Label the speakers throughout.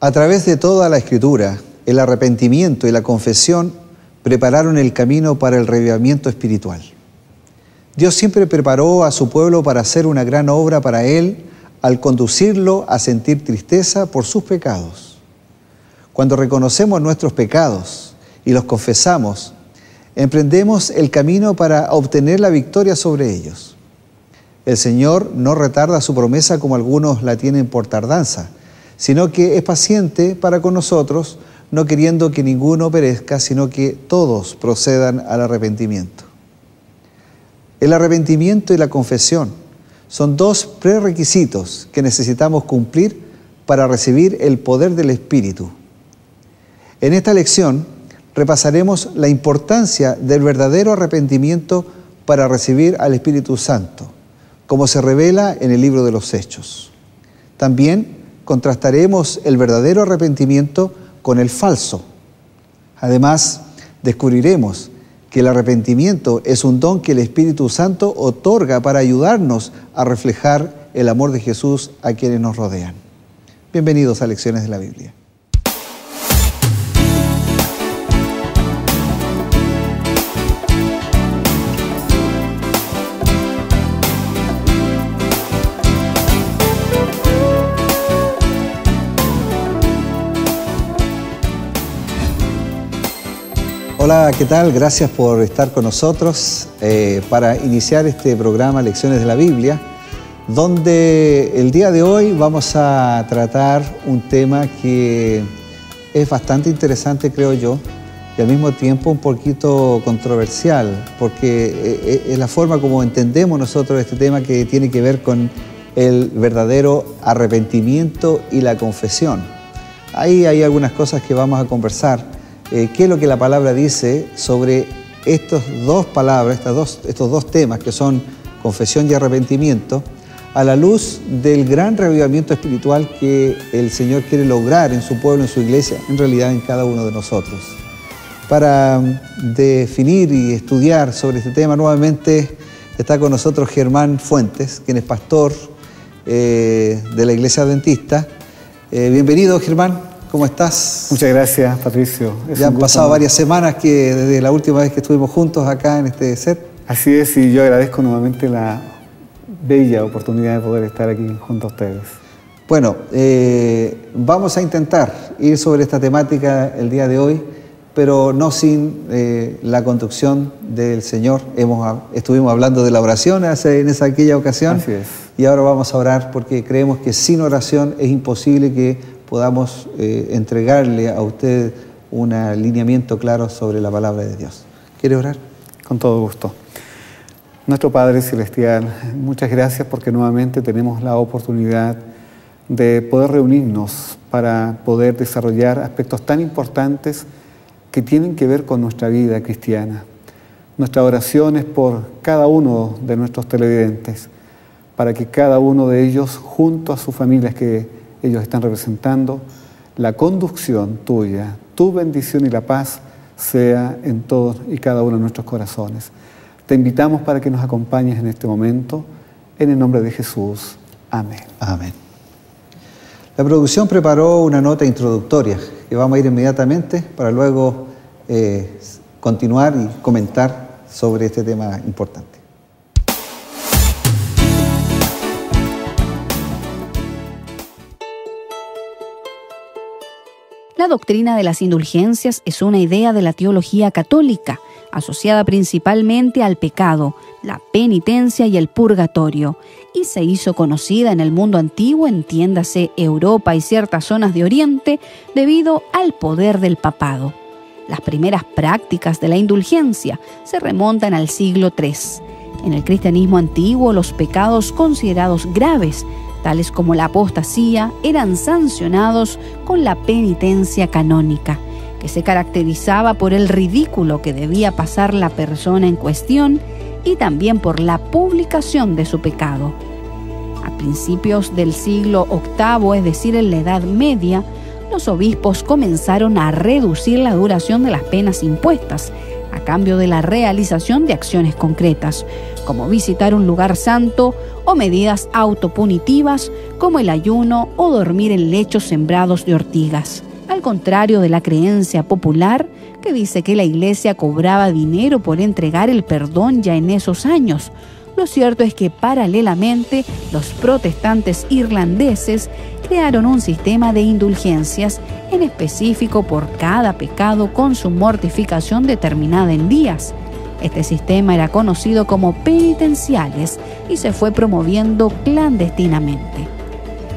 Speaker 1: A través de toda la Escritura, el arrepentimiento y la confesión prepararon el camino para el reavivamiento espiritual. Dios siempre preparó a su pueblo para hacer una gran obra para Él al conducirlo a sentir tristeza por sus pecados. Cuando reconocemos nuestros pecados y los confesamos, emprendemos el camino para obtener la victoria sobre ellos. El Señor no retarda su promesa como algunos la tienen por tardanza, sino que es paciente para con nosotros, no queriendo que ninguno perezca, sino que todos procedan al arrepentimiento. El arrepentimiento y la confesión son dos prerequisitos que necesitamos cumplir para recibir el poder del Espíritu. En esta lección repasaremos la importancia del verdadero arrepentimiento para recibir al Espíritu Santo, como se revela en el libro de los Hechos. También contrastaremos el verdadero arrepentimiento con el falso. Además, descubriremos que el arrepentimiento es un don que el Espíritu Santo otorga para ayudarnos a reflejar el amor de Jesús a quienes nos rodean. Bienvenidos a Lecciones de la Biblia. Hola, ¿qué tal? Gracias por estar con nosotros para iniciar este programa Lecciones de la Biblia, donde el día de hoy vamos a tratar un tema que es bastante interesante, creo yo, y al mismo tiempo un poquito controversial, porque es la forma como entendemos nosotros este tema que tiene que ver con el verdadero arrepentimiento y la confesión. Ahí hay algunas cosas que vamos a conversar. ¿Qué es lo que la palabra dice sobre estas dos palabras, estos dos temas que son confesión y arrepentimiento, a la luz del gran reavivamiento espiritual que el Señor quiere lograr en su pueblo, en su iglesia, en realidad en cada uno de nosotros? Para definir y estudiar sobre este tema, nuevamente está con nosotros Germán Fuentes, quien es pastor de la Iglesia Adventista. Bienvenido, Germán. ¿Cómo estás?
Speaker 2: Muchas gracias, Patricio.
Speaker 1: Ya han pasado varias semanas desde la última vez que estuvimos juntos acá en este set.
Speaker 2: Así es, y yo agradezco nuevamente la bella oportunidad de poder estar aquí junto a ustedes.
Speaker 1: Bueno, vamos a intentar ir sobre esta temática el día de hoy, pero no sin la conducción del Señor. Estuvimos hablando de la oración en aquella ocasión.
Speaker 2: Así es.
Speaker 1: Y ahora vamos a orar porque creemos que sin oración es imposible que podamos entregarle a usted un alineamiento claro sobre la palabra de Dios. ¿Quiere orar?
Speaker 2: Con todo gusto. Nuestro Padre Celestial, muchas gracias porque nuevamente tenemos la oportunidad de poder reunirnos para poder desarrollar aspectos tan importantes que tienen que ver con nuestra vida cristiana. Nuestra oración es por cada uno de nuestros televidentes, para que cada uno de ellos, junto a sus familias que ellos están representando, la conducción tuya, tu bendición y la paz sea en todos y cada uno de nuestros corazones. Te invitamos para que nos acompañes en este momento, en el nombre de Jesús. Amén.
Speaker 1: Amén. La producción preparó una nota introductoria que vamos a ir inmediatamente para luego continuar y comentar sobre este tema importante.
Speaker 3: La doctrina de las indulgencias es una idea de la teología católica, asociada principalmente al pecado, la penitencia y el purgatorio, y se hizo conocida en el mundo antiguo, entiéndase Europa y ciertas zonas de Oriente, debido al poder del papado. Las primeras prácticas de la indulgencia se remontan al siglo III. En el cristianismo antiguo, los pecados considerados graves, tales como la apostasía, eran sancionados con la penitencia canónica, que se caracterizaba por el ridículo que debía pasar la persona en cuestión y también por la publicación de su pecado. A principios del siglo VIII, es decir, en la Edad Media, los obispos comenzaron a reducir la duración de las penas impuestas, a cambio de la realización de acciones concretas, como visitar un lugar santo o o medidas autopunitivas como el ayuno o dormir en lechos sembrados de ortigas. Al contrario de la creencia popular que dice que la Iglesia cobraba dinero por entregar el perdón ya en esos años, lo cierto es que paralelamente los protestantes irlandeses crearon un sistema de indulgencias en específico por cada pecado con su mortificación determinada en días. Este sistema era conocido como penitenciales y se fue promoviendo clandestinamente.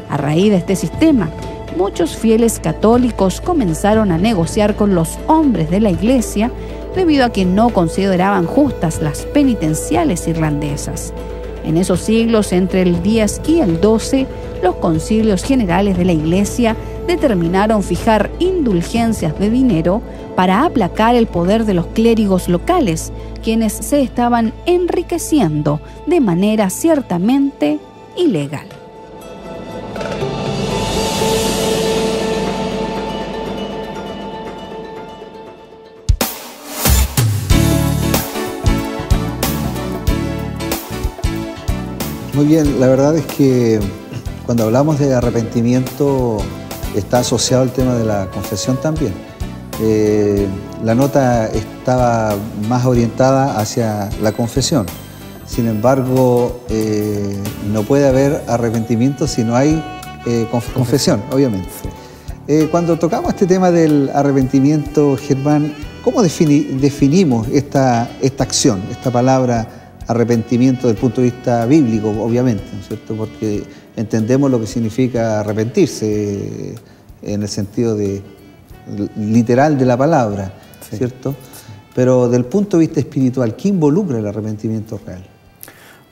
Speaker 3: A raíz de este sistema, muchos fieles católicos comenzaron a negociar con los hombres de la Iglesia debido a que no consideraban justas las penitenciales irlandesas. En esos siglos, entre el 10 y el 12, los concilios generales de la Iglesia determinaron fijar indulgencias de dinero para aplacar el poder de los clérigos locales, quienes se estaban enriqueciendo de manera ciertamente ilegal.
Speaker 1: Muy bien, la verdad es que cuando hablamos de arrepentimiento está asociado el tema de la confesión también. La nota estaba más orientada hacia la confesión. Sin embargo, no puede haber arrepentimiento si no hay confesión, obviamente. Cuando tocamos este tema del arrepentimiento, Germán, ¿cómo definimos esta acción, esta palabra arrepentimiento desde el punto de vista bíblico, obviamente, ¿no es cierto? Porque entendemos lo que significa arrepentirse en el sentido literal de la palabra, sí, ¿cierto? Pero del punto de vista espiritual, ¿qué involucra el arrepentimiento real?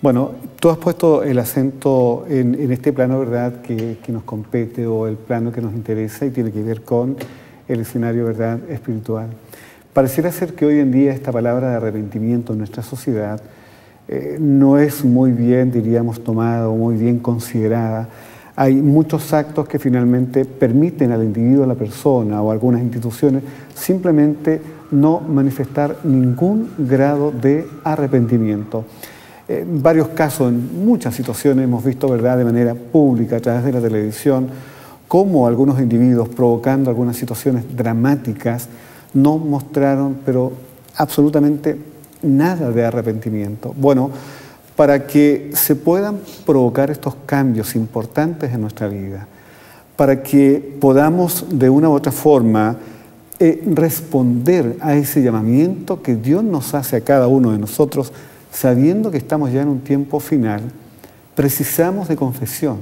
Speaker 2: Bueno, tú has puesto el acento en este plano, ¿verdad?, que nos compete, o el plano que nos interesa y tiene que ver con el escenario, ¿verdad?, espiritual. Pareciera ser que hoy en día esta palabra de arrepentimiento en nuestra sociedad no es muy bien, diríamos, tomada o muy bien considerada. Hay muchos actos que finalmente permiten al individuo, a la persona o a algunas instituciones simplemente no manifestar ningún grado de arrepentimiento. En varios casos, en muchas situaciones hemos visto, ¿verdad?, de manera pública a través de la televisión, cómo algunos individuos, provocando algunas situaciones dramáticas, no mostraron, pero absolutamente nada de arrepentimiento. Bueno, para que se puedan provocar estos cambios importantes en nuestra vida, para que podamos de una u otra forma responder a ese llamamiento que Dios nos hace a cada uno de nosotros, sabiendo que estamos ya en un tiempo final, precisamos de confesión,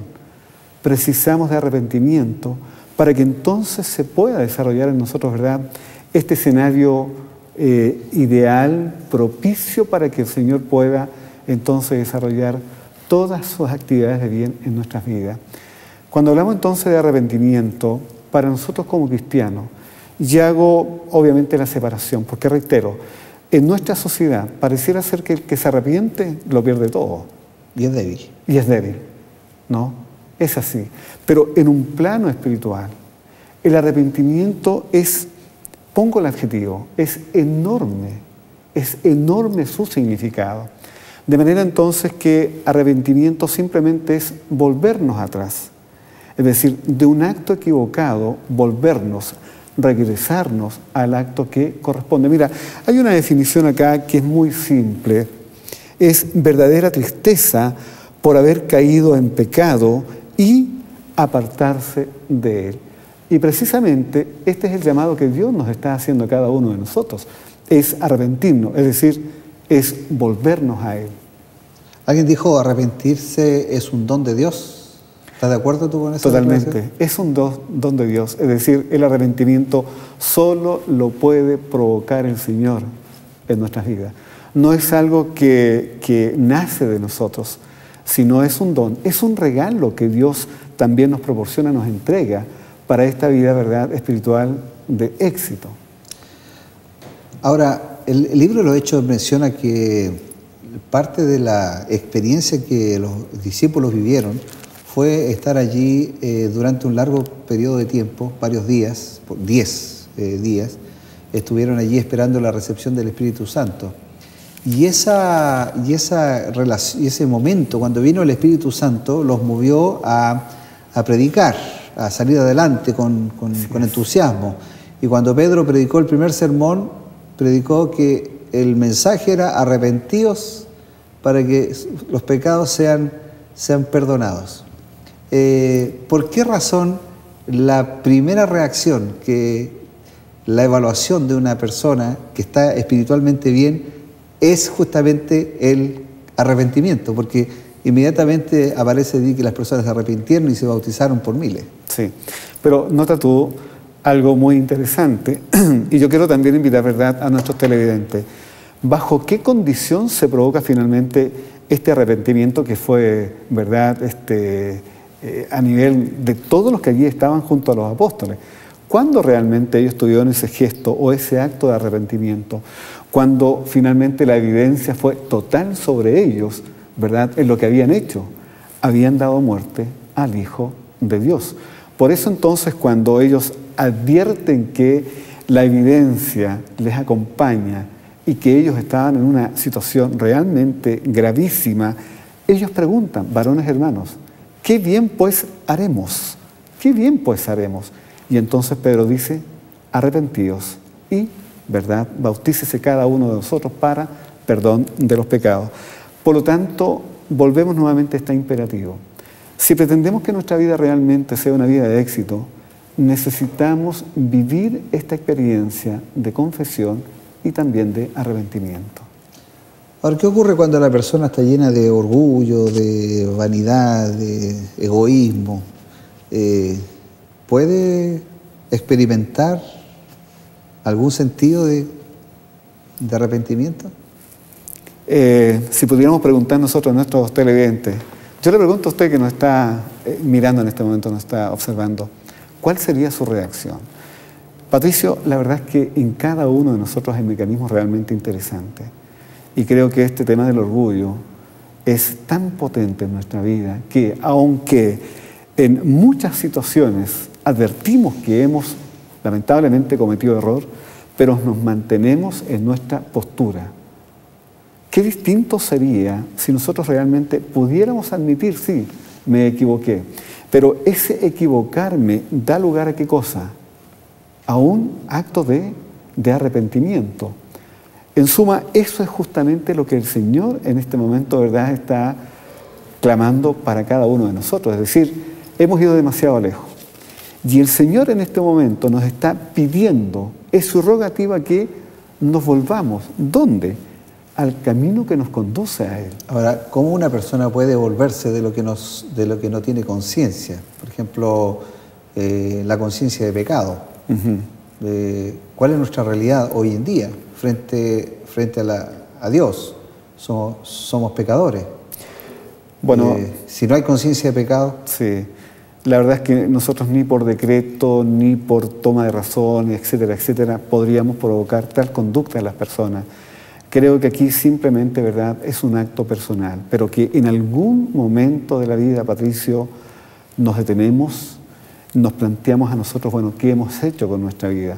Speaker 2: precisamos de arrepentimiento, para que entonces se pueda desarrollar en nosotros, ¿verdad?, este escenario ideal, propicio para que el Señor pueda entonces desarrollar todas sus actividades de bien en nuestras vidas. Cuando hablamos entonces de arrepentimiento, para nosotros como cristianos, y hago obviamente la separación, porque reitero, en nuestra sociedad pareciera ser que el que se arrepiente lo pierde todo.
Speaker 1: Y es débil.
Speaker 2: Y es débil, ¿no? Es así. Pero en un plano espiritual, el arrepentimiento es, pongo el adjetivo, es enorme su significado. De manera entonces que arrepentimiento simplemente es volvernos atrás. Es decir, de un acto equivocado, volvernos, regresarnos al acto que corresponde. Mira, hay una definición acá que es muy simple. Es verdadera tristeza por haber caído en pecado y apartarse de él. Y precisamente este es el llamado que Dios nos está haciendo a cada uno de nosotros. Es arrepentirnos, es decir, es volvernos a Él.
Speaker 1: Alguien dijo, arrepentirse es un don de Dios. ¿Estás de acuerdo tú con eso?
Speaker 2: Totalmente. Es un don de Dios. Es decir, el arrepentimiento solo lo puede provocar el Señor en nuestras vidas. No es algo que nace de nosotros, sino es un don. Es un regalo que Dios también nos proporciona, nos entrega para esta vida, ¿verdad?, espiritual de éxito.
Speaker 1: Ahora, el libro de los Hechos menciona que parte de la experiencia que los discípulos vivieron fue estar allí durante un largo periodo de tiempo, varios días, 10 días, estuvieron allí esperando la recepción del Espíritu Santo. Y ese momento, cuando vino el Espíritu Santo, los movió a predicar, a salir adelante con entusiasmo. Y cuando Pedro predicó el primer sermón, predicó que el mensaje era arrepentíos para que los pecados sean perdonados. ¿Por qué razón la primera reacción, la evaluación de una persona que está espiritualmente bien, es justamente el arrepentimiento? Porque inmediatamente aparece allí que las personas se arrepintieron y se bautizaron por miles.
Speaker 2: Sí, pero nota tú algo muy interesante, y yo quiero también invitar, ¿verdad?, a nuestros televidentes. ¿Bajo qué condición se provoca finalmente este arrepentimiento que fue, ¿verdad?, a nivel de todos los que allí estaban junto a los apóstoles? ¿Cuándo realmente ellos tuvieron ese gesto o ese acto de arrepentimiento? Cuando finalmente la evidencia fue total sobre ellos, ¿verdad?, en lo que habían hecho. Habían dado muerte al Hijo de Dios. Por eso entonces, cuando ellos advierten que la evidencia les acompaña y que ellos estaban en una situación realmente gravísima, ellos preguntan, varones hermanos, ¿qué bien pues haremos? ¿Qué bien pues haremos? Y entonces Pedro dice, arrepentíos y, ¿verdad?, bautícese cada uno de nosotros para perdón de los pecados. Por lo tanto, volvemos nuevamente a este imperativo. Si pretendemos que nuestra vida realmente sea una vida de éxito, necesitamos vivir esta experiencia de confesión y también de arrepentimiento.
Speaker 1: Ahora, ¿qué ocurre cuando la persona está llena de orgullo, de vanidad, de egoísmo? ¿Puede experimentar algún sentido de arrepentimiento?
Speaker 2: Si pudiéramos preguntar nosotros a nuestros televidentes, yo le pregunto a usted que nos está mirando en este momento, nos está observando, ¿cuál sería su reacción? Patricio, la verdad es que en cada uno de nosotros hay mecanismos realmente interesantes. Y creo que este tema del orgullo es tan potente en nuestra vida que, aunque en muchas situaciones advertimos que hemos lamentablemente cometido error, pero nos mantenemos en nuestra postura. Qué distinto sería si nosotros realmente pudiéramos admitir, sí, me equivoqué, pero ese equivocarme da lugar a ¿qué cosa? A un acto de arrepentimiento. En suma, eso es justamente lo que el Señor en este momento, ¿verdad?, está clamando para cada uno de nosotros. Es decir, hemos ido demasiado lejos. Y el Señor en este momento nos está pidiendo, es su rogativa, que nos volvamos. ¿Dónde? Al camino que nos conduce a Él.
Speaker 1: Ahora, ¿cómo una persona puede volverse de lo que no tiene conciencia? Por ejemplo, la conciencia de pecado. ¿Cuál es nuestra realidad hoy en día frente a Dios? Somos pecadores.
Speaker 2: Bueno,
Speaker 1: si no hay conciencia de pecado.
Speaker 2: Sí, la verdad es que nosotros ni por decreto, ni por toma de razón, etcétera, etcétera, podríamos provocar tal conducta en las personas. Creo que aquí simplemente, ¿verdad?, es un acto personal, pero que en algún momento de la vida, Patricio, nos detenemos, nos planteamos a nosotros, bueno, ¿qué hemos hecho con nuestra vida?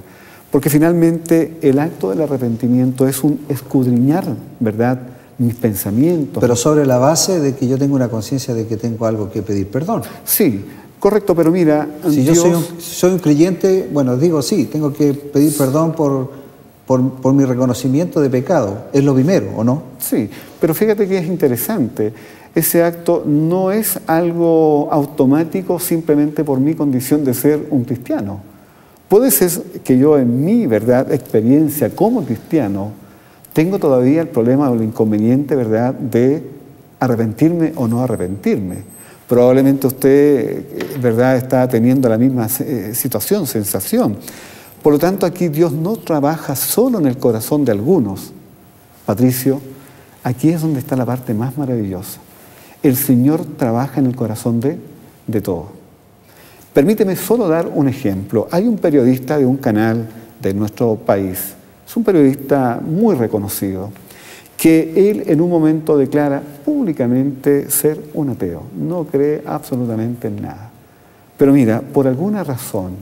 Speaker 2: Porque finalmente el acto del arrepentimiento es un escudriñar, ¿verdad?, mis pensamientos.
Speaker 1: Pero sobre la base de que yo tengo una conciencia de que tengo algo que pedir perdón.
Speaker 2: Sí, correcto, pero mira,
Speaker 1: si Dios... yo soy un creyente, bueno, digo, sí, tengo que pedir perdón por mi reconocimiento de pecado. Es lo primero, ¿o no?
Speaker 2: Sí, pero fíjate que es interesante. Ese acto no es algo automático simplemente por mi condición de ser un cristiano. Puede ser que yo en mi, ¿verdad?, experiencia como cristiano tengo todavía el problema o el inconveniente, ¿verdad?, de arrepentirme o no arrepentirme. Probablemente usted, ¿verdad?, está teniendo la misma situación, sensación. Por lo tanto, aquí Dios no trabaja solo en el corazón de algunos. Patricio, aquí es donde está la parte más maravillosa. El Señor trabaja en el corazón de todos. Permíteme solo dar un ejemplo. Hay un periodista de un canal de nuestro país, es un periodista muy reconocido, que él en un momento declara públicamente ser un ateo, no cree absolutamente en nada. Pero mira, por alguna razón,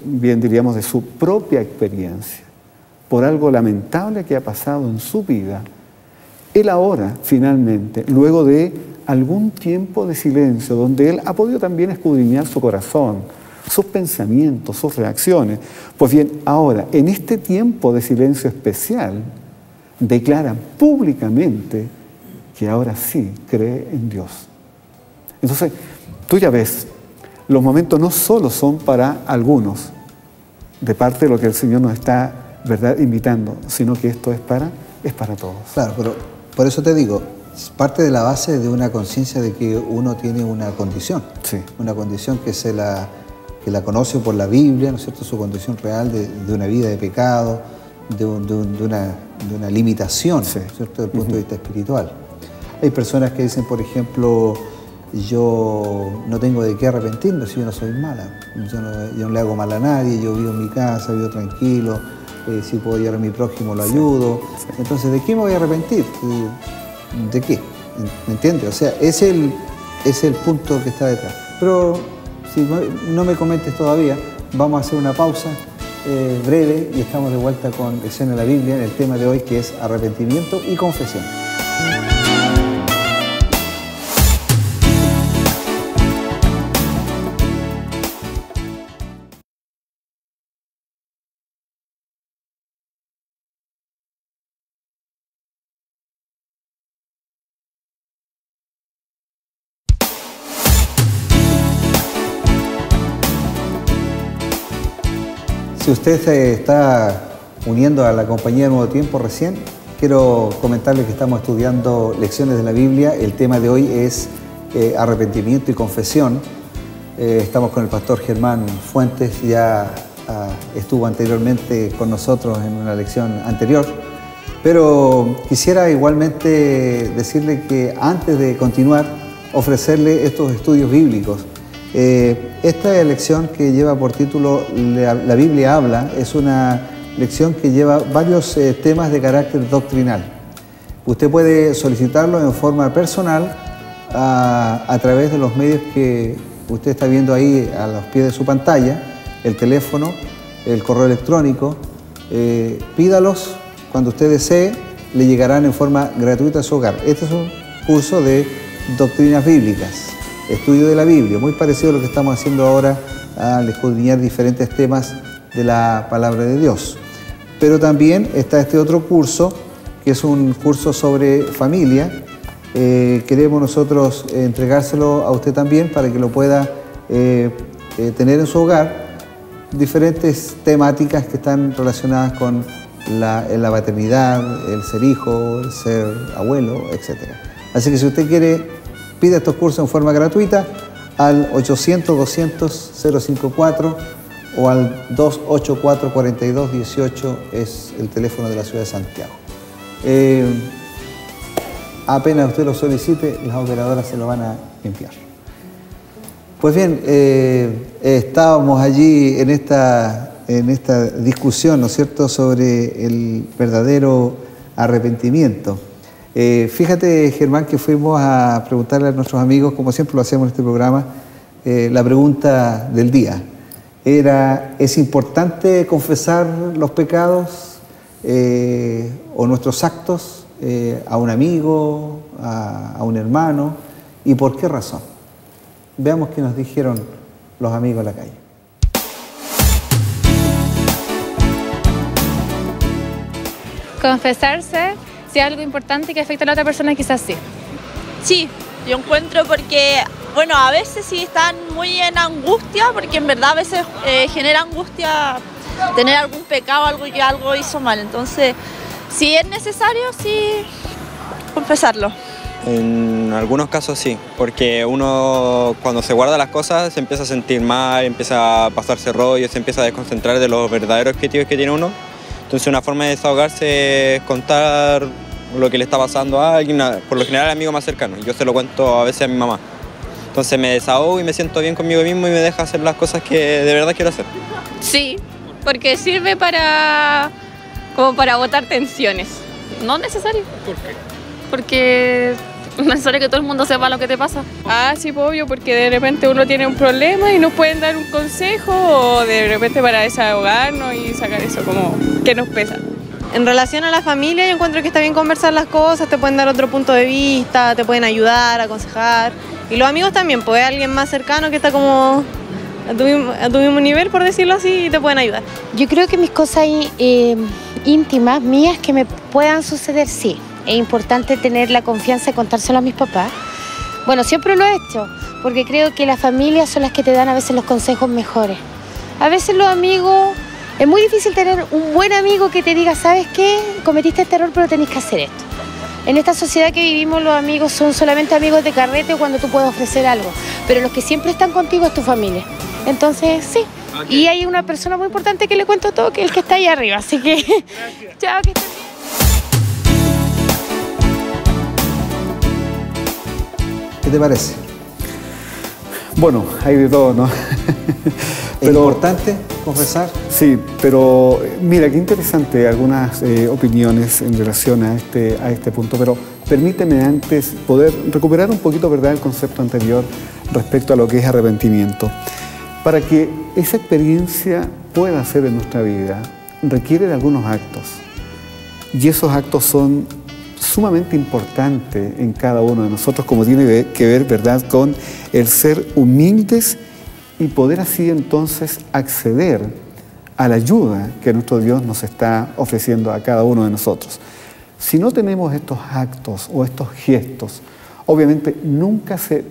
Speaker 2: bien diríamos de su propia experiencia, por algo lamentable que ha pasado en su vida, él ahora, finalmente, luego de algún tiempo de silencio, donde él ha podido también escudriñar su corazón, sus pensamientos, sus reacciones, pues bien, ahora, en este tiempo de silencio especial, declara públicamente que ahora sí cree en Dios. Entonces, tú ya ves, los momentos no solo son para algunos, de parte de lo que el Señor nos está, ¿verdad?, invitando, sino que esto es para todos.
Speaker 1: Claro, pero por eso te digo, parte de la base de una conciencia de que uno tiene una condición,
Speaker 2: sí,
Speaker 1: una condición que la conoce por la Biblia, ¿no es cierto?, su condición real de una vida de pecado, de una limitación,
Speaker 2: sí,
Speaker 1: ¿cierto?, desde el punto de vista espiritual. Hay personas que dicen, por ejemplo, yo no tengo de qué arrepentirme si yo no soy mala, yo no le hago mal a nadie, yo vivo en mi casa, vivo tranquilo, si puedo ayudar a mi prójimo lo ayudo, sí. Entonces, ¿de qué me voy a arrepentir? ¿De qué? ¿Me entiendes? O sea, es el punto que está detrás. Pero si no me comentes todavía, vamos a hacer una pausa breve y estamos de vuelta con Escena de la Biblia en el tema de hoy, que es arrepentimiento y confesión. Si usted se está uniendo a la compañía de Nuevo Tiempo recién, quiero comentarle que estamos estudiando lecciones de la Biblia. El tema de hoy es arrepentimiento y confesión. Estamos con el pastor Germán Fuentes, ya estuvo anteriormente con nosotros en una lección anterior. Pero quisiera igualmente decirle que antes de continuar, ofrecerle estos estudios bíblicos. Esta lección que lleva por título La Biblia habla es una lección que lleva varios temas de carácter doctrinal. Usted puede solicitarlo en forma personal a través de los medios que usted está viendo ahí a los pies de su pantalla, el teléfono, el correo electrónico. Pídalos cuando usted desee, le llegarán en forma gratuita a su hogar. Este es un curso de doctrinas bíblicas, estudio de la Biblia, muy parecido a lo que estamos haciendo ahora al escudriñar diferentes temas de la palabra de Dios. Pero también está este otro curso, que es un curso sobre familia. Queremos nosotros entregárselo a usted también para que lo pueda tener en su hogar, diferentes temáticas que están relacionadas con la paternidad, el ser hijo, el ser abuelo, etc. Así que si usted quiere, pide estos cursos en forma gratuita al 800-200-054 o al 284-4218, es el teléfono de la ciudad de Santiago. Apenas usted lo solicite, las operadoras se lo van a enviar. Pues bien, estábamos allí en esta discusión, ¿no es cierto?, sobre el verdadero arrepentimiento. Fíjate, Germán, que fuimos a preguntarle a nuestros amigos, como siempre lo hacemos en este programa, la pregunta del día. ¿Es importante confesar los pecados o nuestros actos a un amigo, a un hermano? ¿Y por qué razón? Veamos qué nos dijeron los amigos en la calle.
Speaker 4: Confesarse, si es algo importante que afecta a la otra persona, quizás sí.
Speaker 5: Sí, yo encuentro porque, bueno, a veces sí están muy en angustia, porque en verdad a veces genera angustia tener algún pecado, algo que algo hizo mal. Entonces, si es necesario, sí, confesarlo.
Speaker 6: En algunos casos sí, porque uno cuando se guarda las cosas se empieza a sentir mal, empieza a pasarse rollo, se empieza a desconcentrar de los verdaderos objetivos que tiene uno. Entonces una forma de desahogarse es contar lo que le está pasando a alguien, por lo general al amigo más cercano. Yo se lo cuento a veces a mi mamá. Entonces me desahogo y me siento bien conmigo mismo y me deja hacer las cosas que de verdad quiero hacer.
Speaker 4: Sí, porque sirve como para botar tensiones. No necesario.
Speaker 7: ¿Por qué?
Speaker 4: Porque no es necesario que todo el mundo sepa lo que te pasa.
Speaker 7: Ah, sí, obvio, porque de repente uno tiene un problema y nos pueden dar un consejo o de repente para desahogarnos y sacar eso como que nos pesa. En relación a la familia, yo encuentro que está bien conversar las cosas, te pueden dar otro punto de vista, te pueden ayudar, aconsejar. Y los amigos también, pues alguien más cercano que está como a tu mismo nivel, por decirlo así, y te pueden ayudar.
Speaker 8: Yo creo que mis cosas íntimas, mías, que me puedan suceder, sí. Es importante tener la confianza de contárselo a mis papás. Bueno, siempre lo he hecho, porque creo que las familias son las que te dan a veces los consejos mejores. A veces los amigos, es muy difícil tener un buen amigo que te diga, ¿sabes qué? Cometiste este error, pero tenés que hacer esto. En esta sociedad que vivimos, los amigos son solamente amigos de carrete cuando tú puedes ofrecer algo, pero los que siempre están contigo es tu familia. Entonces, sí. Okay. Y hay una persona muy importante que le cuento todo, que es el que está ahí arriba. Así que, chao, que estés bien.
Speaker 1: ¿Qué te parece?
Speaker 2: Bueno, hay de todo, ¿no?
Speaker 1: ¿Es importante confesar?
Speaker 2: Sí, pero mira, qué interesante algunas opiniones en relación a este punto, pero permíteme antes poder recuperar un poquito, ¿verdad?, el concepto anterior respecto a lo que es arrepentimiento. Para que esa experiencia pueda ser en nuestra vida, requiere de algunos actos. Y esos actos son sumamente importantes en cada uno de nosotros, como tiene que ver, ¿verdad?, con el ser humildes y poder así entonces acceder a la ayuda que nuestro Dios nos está ofreciendo a cada uno de nosotros. Si no tenemos estos actos o estos gestos, obviamente nunca se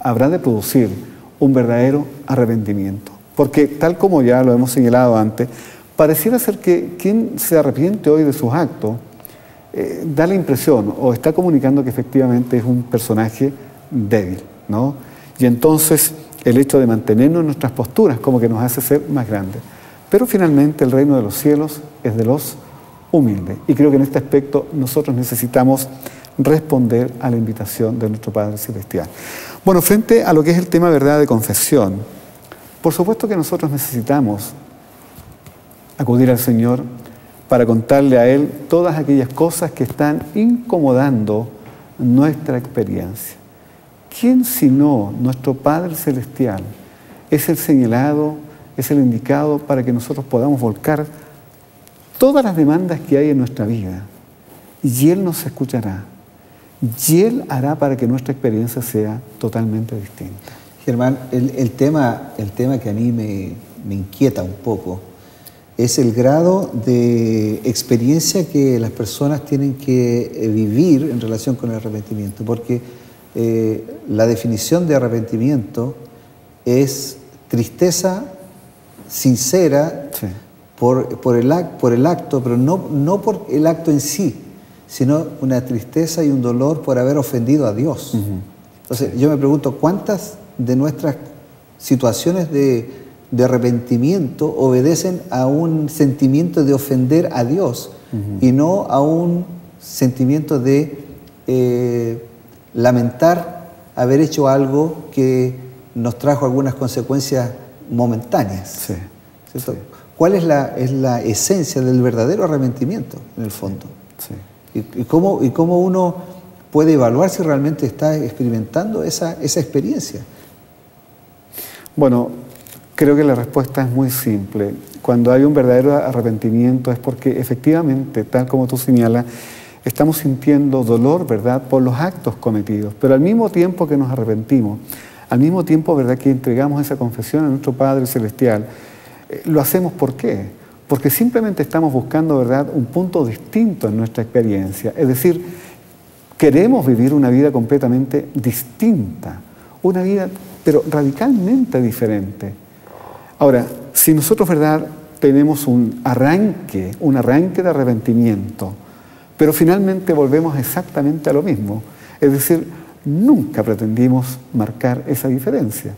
Speaker 2: habrá de producir un verdadero arrepentimiento. Porque tal como ya lo hemos señalado antes, pareciera ser que quien se arrepiente hoy de sus actos da la impresión o está comunicando que efectivamente es un personaje débil, ¿no? Y entonces el hecho de mantenernos en nuestras posturas como que nos hace ser más grandes. Pero finalmente el reino de los cielos es de los humildes. Y creo que en este aspecto nosotros necesitamos responder a la invitación de nuestro Padre Celestial. Bueno, frente a lo que es el tema, ¿verdad?, de confesión, por supuesto que nosotros necesitamos acudir al Señor para contarle a Él todas aquellas cosas que están incomodando nuestra experiencia. ¿Quién sino nuestro Padre Celestial es el señalado, es el indicado para que nosotros podamos volcar todas las demandas que hay en nuestra vida? Y Él nos escuchará. Y Él hará para que nuestra experiencia sea totalmente distinta.
Speaker 1: Germán, el tema que a mí me inquieta un poco es el grado de experiencia que las personas tienen que vivir en relación con el arrepentimiento, porque la definición de arrepentimiento es tristeza sincera, sí, por el acto, pero no por el acto en sí, sino una tristeza y un dolor por haber ofendido a Dios. Entonces, yo me pregunto, ¿cuántas de nuestras situaciones de arrepentimiento obedecen a un sentimiento de ofender a Dios y no a un sentimiento de lamentar haber hecho algo que nos trajo algunas consecuencias momentáneas?
Speaker 2: Sí, sí.
Speaker 1: ¿Cuál es la esencia del verdadero arrepentimiento, en el fondo?
Speaker 2: Sí.
Speaker 1: ¿Y cómo uno puede evaluar si realmente está experimentando esa experiencia?
Speaker 2: Bueno, creo que la respuesta es muy simple. Cuando hay un verdadero arrepentimiento es porque efectivamente, tal como tú señalas, estamos sintiendo dolor, ¿verdad?, por los actos cometidos. Pero al mismo tiempo que nos arrepentimos, al mismo tiempo, ¿verdad?, que entregamos esa confesión a nuestro Padre Celestial, lo hacemos ¿por qué? Porque simplemente estamos buscando, ¿verdad?, un punto distinto en nuestra experiencia. Es decir, queremos vivir una vida completamente distinta, una vida, pero radicalmente diferente. Ahora, si nosotros, ¿verdad?, tenemos un arranque de arrepentimiento, pero finalmente volvemos exactamente a lo mismo, es decir, nunca pretendimos marcar esa diferencia.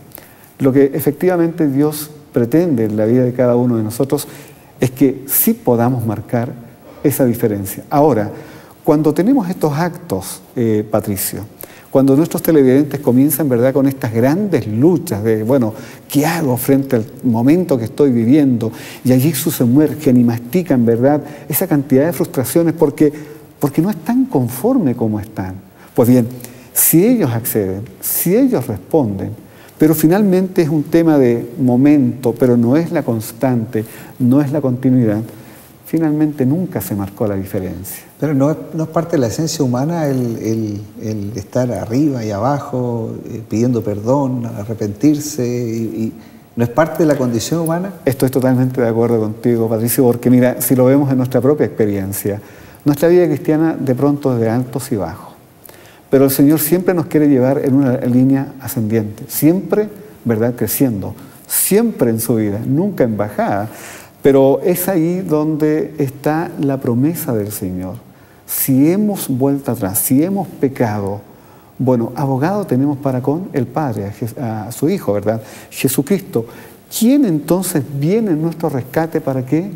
Speaker 2: Lo que efectivamente Dios pretende en la vida de cada uno de nosotros es que sí podamos marcar esa diferencia. Ahora, cuando tenemos estos actos, Patricio, cuando nuestros televidentes comienzan, ¿verdad?, con estas grandes luchas de, bueno, ¿qué hago frente al momento que estoy viviendo? Y allí se sumergen y mastican, ¿verdad?, esa cantidad de frustraciones porque no están conformes como están. Pues bien, si ellos acceden, si ellos responden, pero finalmente es un tema de momento, pero no es la constante, no es la continuidad, finalmente nunca se marcó la diferencia.
Speaker 1: Pero no es parte de la esencia humana el estar arriba y abajo, pidiendo perdón, arrepentirse, y ¿no es parte de la condición humana?
Speaker 2: Estoy totalmente de acuerdo contigo, Patricio, porque mira, si lo vemos en nuestra propia experiencia, nuestra vida cristiana de pronto es de altos y bajos, pero el Señor siempre nos quiere llevar en una línea ascendiente, siempre, ¿verdad?, creciendo, siempre en subida, nunca en bajada. Pero es ahí donde está la promesa del Señor. Si hemos vuelto atrás, si hemos pecado, bueno, abogado tenemos para con el Padre, a su Hijo, ¿verdad? Jesucristo. ¿Quién entonces viene en nuestro rescate para que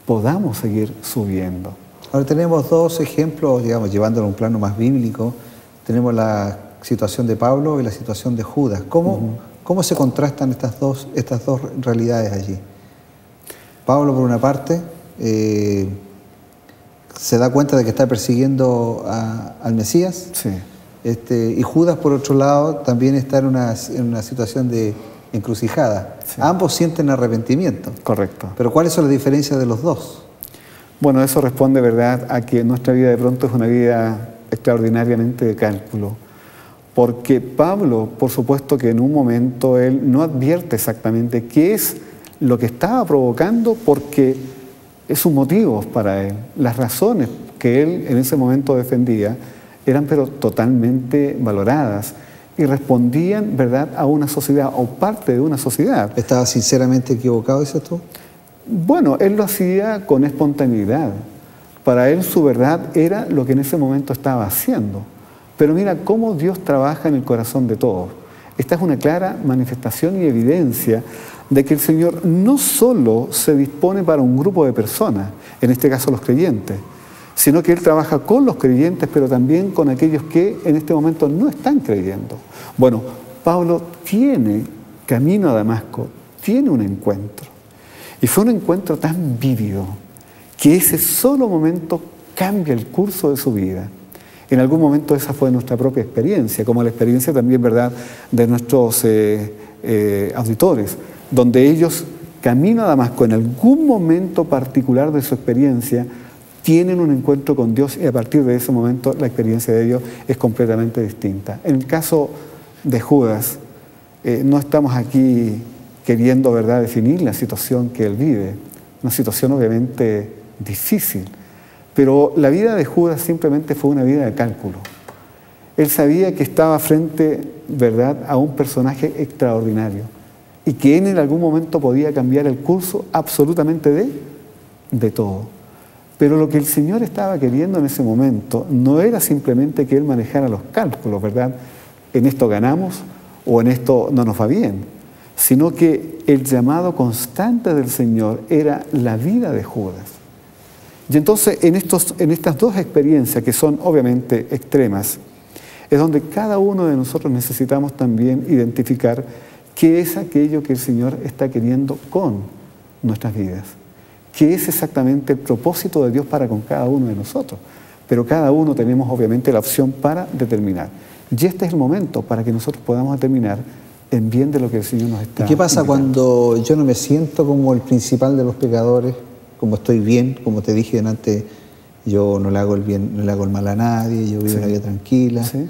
Speaker 2: podamos seguir subiendo?
Speaker 1: Ahora tenemos dos ejemplos, digamos, llevándolo a un plano más bíblico. Tenemos la situación de Pablo y la situación de Judas. ¿Cómo se contrastan estas dos realidades allí? Pablo, por una parte, se da cuenta de que está persiguiendo al Mesías.
Speaker 2: Sí.
Speaker 1: Y Judas, por otro lado, también está en una situación de encrucijada. Sí. Ambos sienten arrepentimiento.
Speaker 2: Correcto.
Speaker 1: Pero ¿cuáles son las diferencias de los dos?
Speaker 2: Bueno, eso responde, ¿verdad?, a que nuestra vida de pronto es una vida extraordinariamente de cálculo. Porque Pablo, por supuesto que en un momento él no advierte exactamente qué es lo que estaba provocando, porque sus motivos para él, las razones que él en ese momento defendía, eran pero totalmente valoradas y respondían, ¿verdad?, a una sociedad o parte de una sociedad.
Speaker 1: ¿Estaba sinceramente equivocado, dices tú?
Speaker 2: Bueno, él lo hacía con espontaneidad. Para él su verdad era lo que en ese momento estaba haciendo. Pero mira cómo Dios trabaja en el corazón de todos. Esta es una clara manifestación y evidencia de que el Señor no solo se dispone para un grupo de personas, en este caso los creyentes, sino que Él trabaja con los creyentes, pero también con aquellos que en este momento no están creyendo. Bueno, Pablo tiene camino a Damasco, tiene un encuentro. Y fue un encuentro tan vívido que ese solo momento cambia el curso de su vida. En algún momento esa fue nuestra propia experiencia, como la experiencia también, ¿verdad?, de nuestros auditores, donde ellos, camino a Damasco, en algún momento particular de su experiencia, tienen un encuentro con Dios y a partir de ese momento la experiencia de ellos es completamente distinta. En el caso de Judas, no estamos aquí queriendo, ¿verdad?, definir la situación que él vive, una situación obviamente difícil, pero la vida de Judas simplemente fue una vida de cálculo. Él sabía que estaba frente, ¿verdad?, a un personaje extraordinario y que en algún momento podía cambiar el curso absolutamente de todo. Pero lo que el Señor estaba queriendo en ese momento no era simplemente que Él manejara los cálculos, ¿verdad? En esto ganamos o en esto no nos va bien, sino que el llamado constante del Señor era la vida de Judas. Y entonces en estas dos experiencias que son obviamente extremas, es donde cada uno de nosotros necesitamos también identificar qué es aquello que el Señor está queriendo con nuestras vidas. ¿Qué es exactamente el propósito de Dios para con cada uno de nosotros? Pero cada uno tenemos obviamente la opción para determinar. Y este es el momento para que nosotros podamos determinar en bien de lo que el Señor nos está
Speaker 1: invitando. ¿Y qué pasa cuando yo no me siento como el principal de los pecadores, como estoy bien, como te dije antes, yo no le hago el bien, no le hago el mal a nadie, yo vivo una vida tranquila?
Speaker 2: ¿Sí?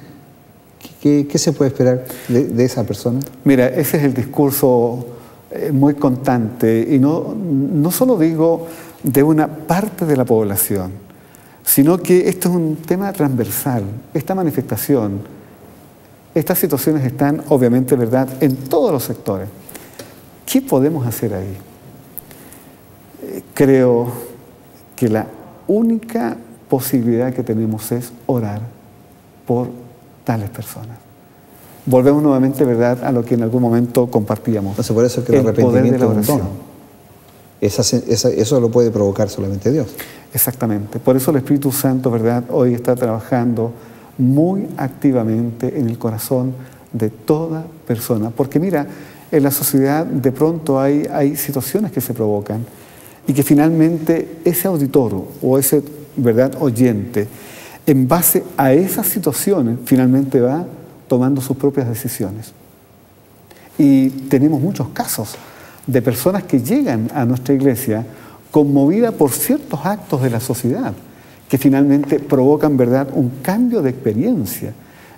Speaker 1: ¿Qué se puede esperar de esa persona?
Speaker 2: Mira, ese es el discurso muy constante, y no solo digo de una parte de la población, sino que esto es un tema transversal. Esta manifestación, estas situaciones están obviamente, ¿verdad?, en todos los sectores. ¿Qué podemos hacer ahí? Creo que la única posibilidad que tenemos es orar por tales personas. Volvemos nuevamente, ¿verdad?, a lo que en algún momento compartíamos.
Speaker 1: Entonces, por eso es que el arrepentimiento es un don. Eso lo puede provocar solamente Dios.
Speaker 2: Exactamente. Por eso el Espíritu Santo, ¿verdad?, hoy está trabajando muy activamente en el corazón de toda persona. Porque mira, en la sociedad de pronto hay situaciones que se provocan y que finalmente ese auditor o ese, ¿verdad?, oyente, en base a esas situaciones, finalmente va tomando sus propias decisiones. Y tenemos muchos casos de personas que llegan a nuestra iglesia conmovida por ciertos actos de la sociedad que finalmente provocan, ¿verdad?, un cambio de experiencia.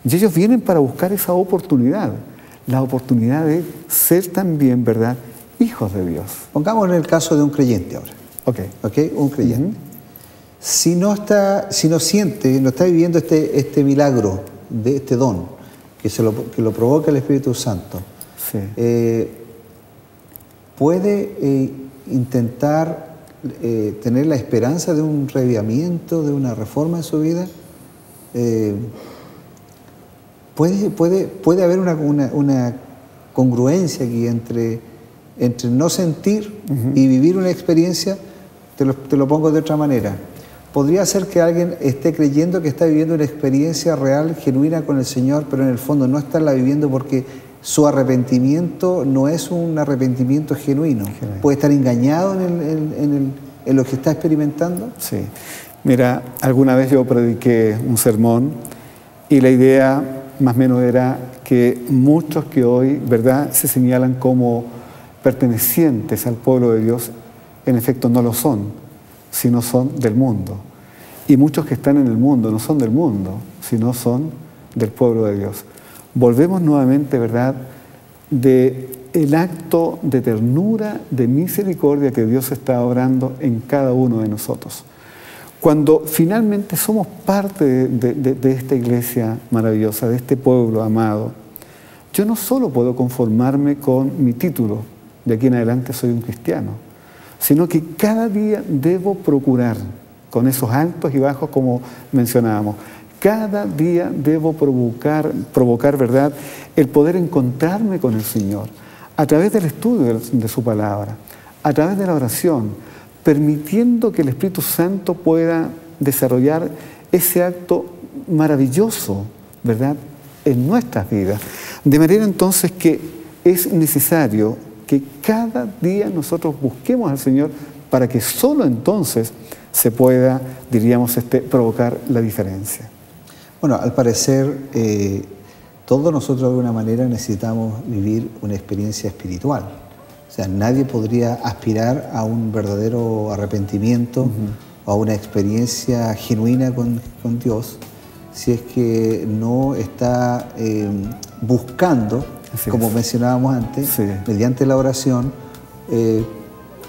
Speaker 2: Y ellos vienen para buscar esa oportunidad, la oportunidad de ser también, ¿verdad?, hijos de Dios.
Speaker 1: Pongamos en el caso de un creyente ahora.
Speaker 2: Ok.
Speaker 1: Un creyente. Si no siente, no está viviendo este milagro, de este don, que lo provoca el Espíritu Santo,
Speaker 2: Sí.
Speaker 1: ¿Puede intentar tener la esperanza de un reavivamiento, de una reforma en su vida? ¿Puede haber una congruencia aquí entre no sentir y vivir una experiencia? Te lo pongo de otra manera. Podría ser que alguien esté creyendo que está viviendo una experiencia real, genuina con el Señor, pero en el fondo no está la viviendo porque su arrepentimiento no es un arrepentimiento genuino. ¿Puede estar engañado en lo que está experimentando?
Speaker 2: Sí. Mira, alguna vez yo prediqué un sermón y la idea más o menos era que muchos que hoy, ¿verdad?, se señalan como pertenecientes al pueblo de Dios, en efecto no lo son, sino son del mundo. Y muchos que están en el mundo no son del mundo, sino son del pueblo de Dios. Volvemos nuevamente, ¿verdad?, de el acto de ternura, de misericordia que Dios está obrando en cada uno de nosotros. Cuando finalmente somos parte de esta iglesia maravillosa, de este pueblo amado, yo no solo puedo conformarme con mi título, de aquí en adelante soy un cristiano, sino que cada día debo procurar, con esos altos y bajos como mencionábamos, cada día debo provocar, ¿verdad?, el poder encontrarme con el Señor a través del estudio de su palabra, a través de la oración, permitiendo que el Espíritu Santo pueda desarrollar ese acto maravilloso, ¿verdad?, en nuestras vidas. De manera entonces que es necesario que cada día nosotros busquemos al Señor para que solo entonces se pueda, diríamos, provocar la diferencia.
Speaker 1: Bueno, al parecer todos nosotros de alguna manera necesitamos vivir una experiencia espiritual. O sea, nadie podría aspirar a un verdadero arrepentimiento o a una experiencia genuina con Dios si es que no está buscando, como mencionábamos antes, mediante la oración,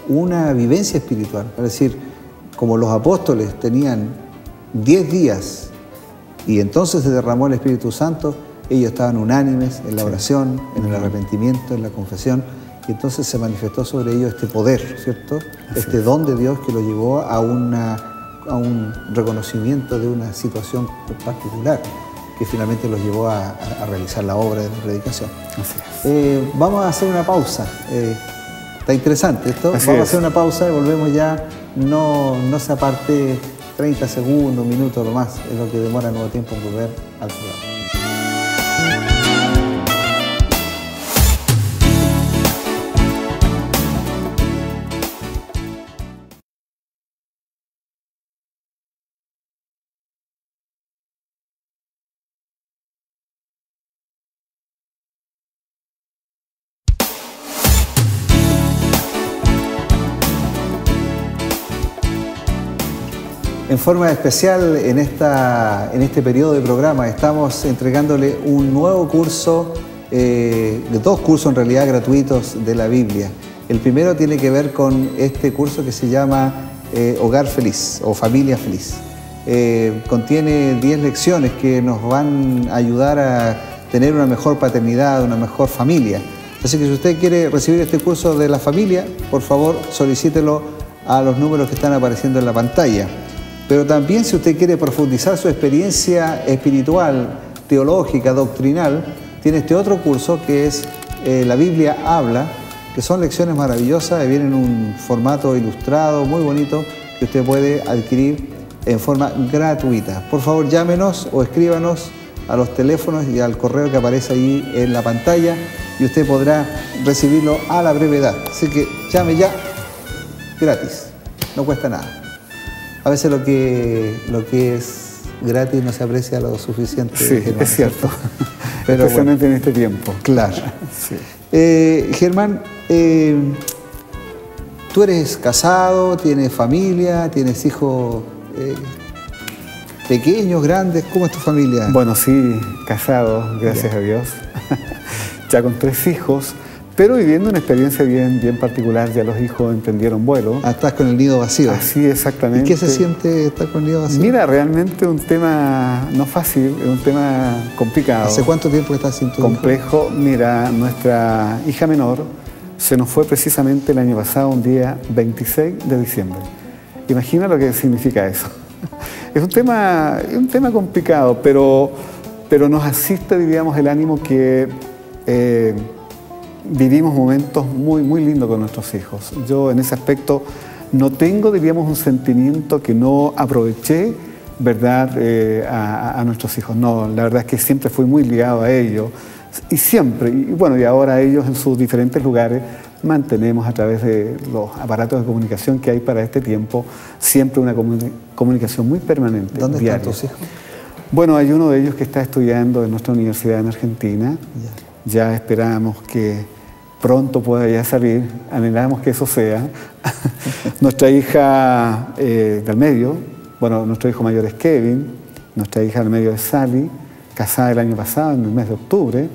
Speaker 1: una vivencia espiritual. Es decir, como los apóstoles tenían 10 días y entonces se derramó el Espíritu Santo, ellos estaban unánimes en la oración, en el arrepentimiento, en la confesión, y entonces se manifestó sobre ellos este poder, ¿cierto? Este don de Dios que lo llevó a un reconocimiento de una situación particular, que finalmente los llevó a realizar la obra de la predicación. Vamos a hacer una pausa. Está interesante esto. Vamos a hacer una pausa y volvemos ya. No se aparte 30 segundos, un minuto lo más, es lo que demora Nuevo Tiempo en volver al programa. En forma especial, en este periodo de programa, estamos entregándole un nuevo curso, dos cursos en realidad gratuitos de la Biblia. El primero tiene que ver con este curso que se llama Hogar Feliz o Familia Feliz. Contiene 10 lecciones que nos van a ayudar a tener una mejor paternidad, una mejor familia. Así que si usted quiere recibir este curso de la familia, por favor solicítelo a los números que están apareciendo en la pantalla. Pero también si usted quiere profundizar su experiencia espiritual, teológica, doctrinal, tiene este otro curso que es La Biblia Habla, que son lecciones maravillosas, que vienen en un formato ilustrado, muy bonito, que usted puede adquirir en forma gratuita. Por favor, llámenos o escríbanos a los teléfonos y al correo que aparece ahí en la pantalla y usted podrá recibirlo a la brevedad. Así que llame ya, gratis, no cuesta nada. A veces lo que es gratis no se aprecia lo suficiente.
Speaker 2: Sí, Germán, es cierto.
Speaker 1: Pero
Speaker 2: especialmente en este tiempo.
Speaker 1: Claro.
Speaker 2: Sí.
Speaker 1: Germán, Tú eres casado, tienes familia, tienes hijos pequeños, grandes. ¿Cómo es tu familia?
Speaker 2: Bueno, sí, casado, gracias a Dios. Ya con 3 hijos, pero viviendo una experiencia bien particular. Ya los hijos emprendieron vuelo.
Speaker 1: Ah, estás con el nido vacío.
Speaker 2: Así, exactamente.
Speaker 1: ¿Y qué se siente estar con el nido vacío?
Speaker 2: Mira, realmente un tema no fácil, es un tema complicado.
Speaker 1: ¿Hace cuánto tiempo que estás sin tu
Speaker 2: complejo? Hijo? Mira, nuestra hija menor se nos fue precisamente el año pasado, un día 26 de diciembre. Imagina lo que significa eso. Es un tema complicado, pero nos asiste, diríamos, el ánimo que vivimos momentos muy lindos con nuestros hijos. Yo en ese aspecto no tengo, diríamos, un sentimiento que no aproveché, ¿verdad?, a nuestros hijos. No, la verdad es que siempre fui muy ligado a ellos y siempre, y bueno, y ahora ellos en sus diferentes lugares mantenemos a través de los aparatos de comunicación que hay para este tiempo siempre una comunicación muy permanente.
Speaker 1: ¿Dónde
Speaker 2: diaria.
Speaker 1: están tus hijos?
Speaker 2: Bueno, hay uno de ellos que está estudiando en nuestra universidad en Argentina. Ya esperamos que pronto pueda ya salir, anhelamos que eso sea. Nuestra hija del medio, bueno, nuestro hijo mayor es Kevin, nuestra hija del medio es Sally, casada el año pasado, en el mes de octubre,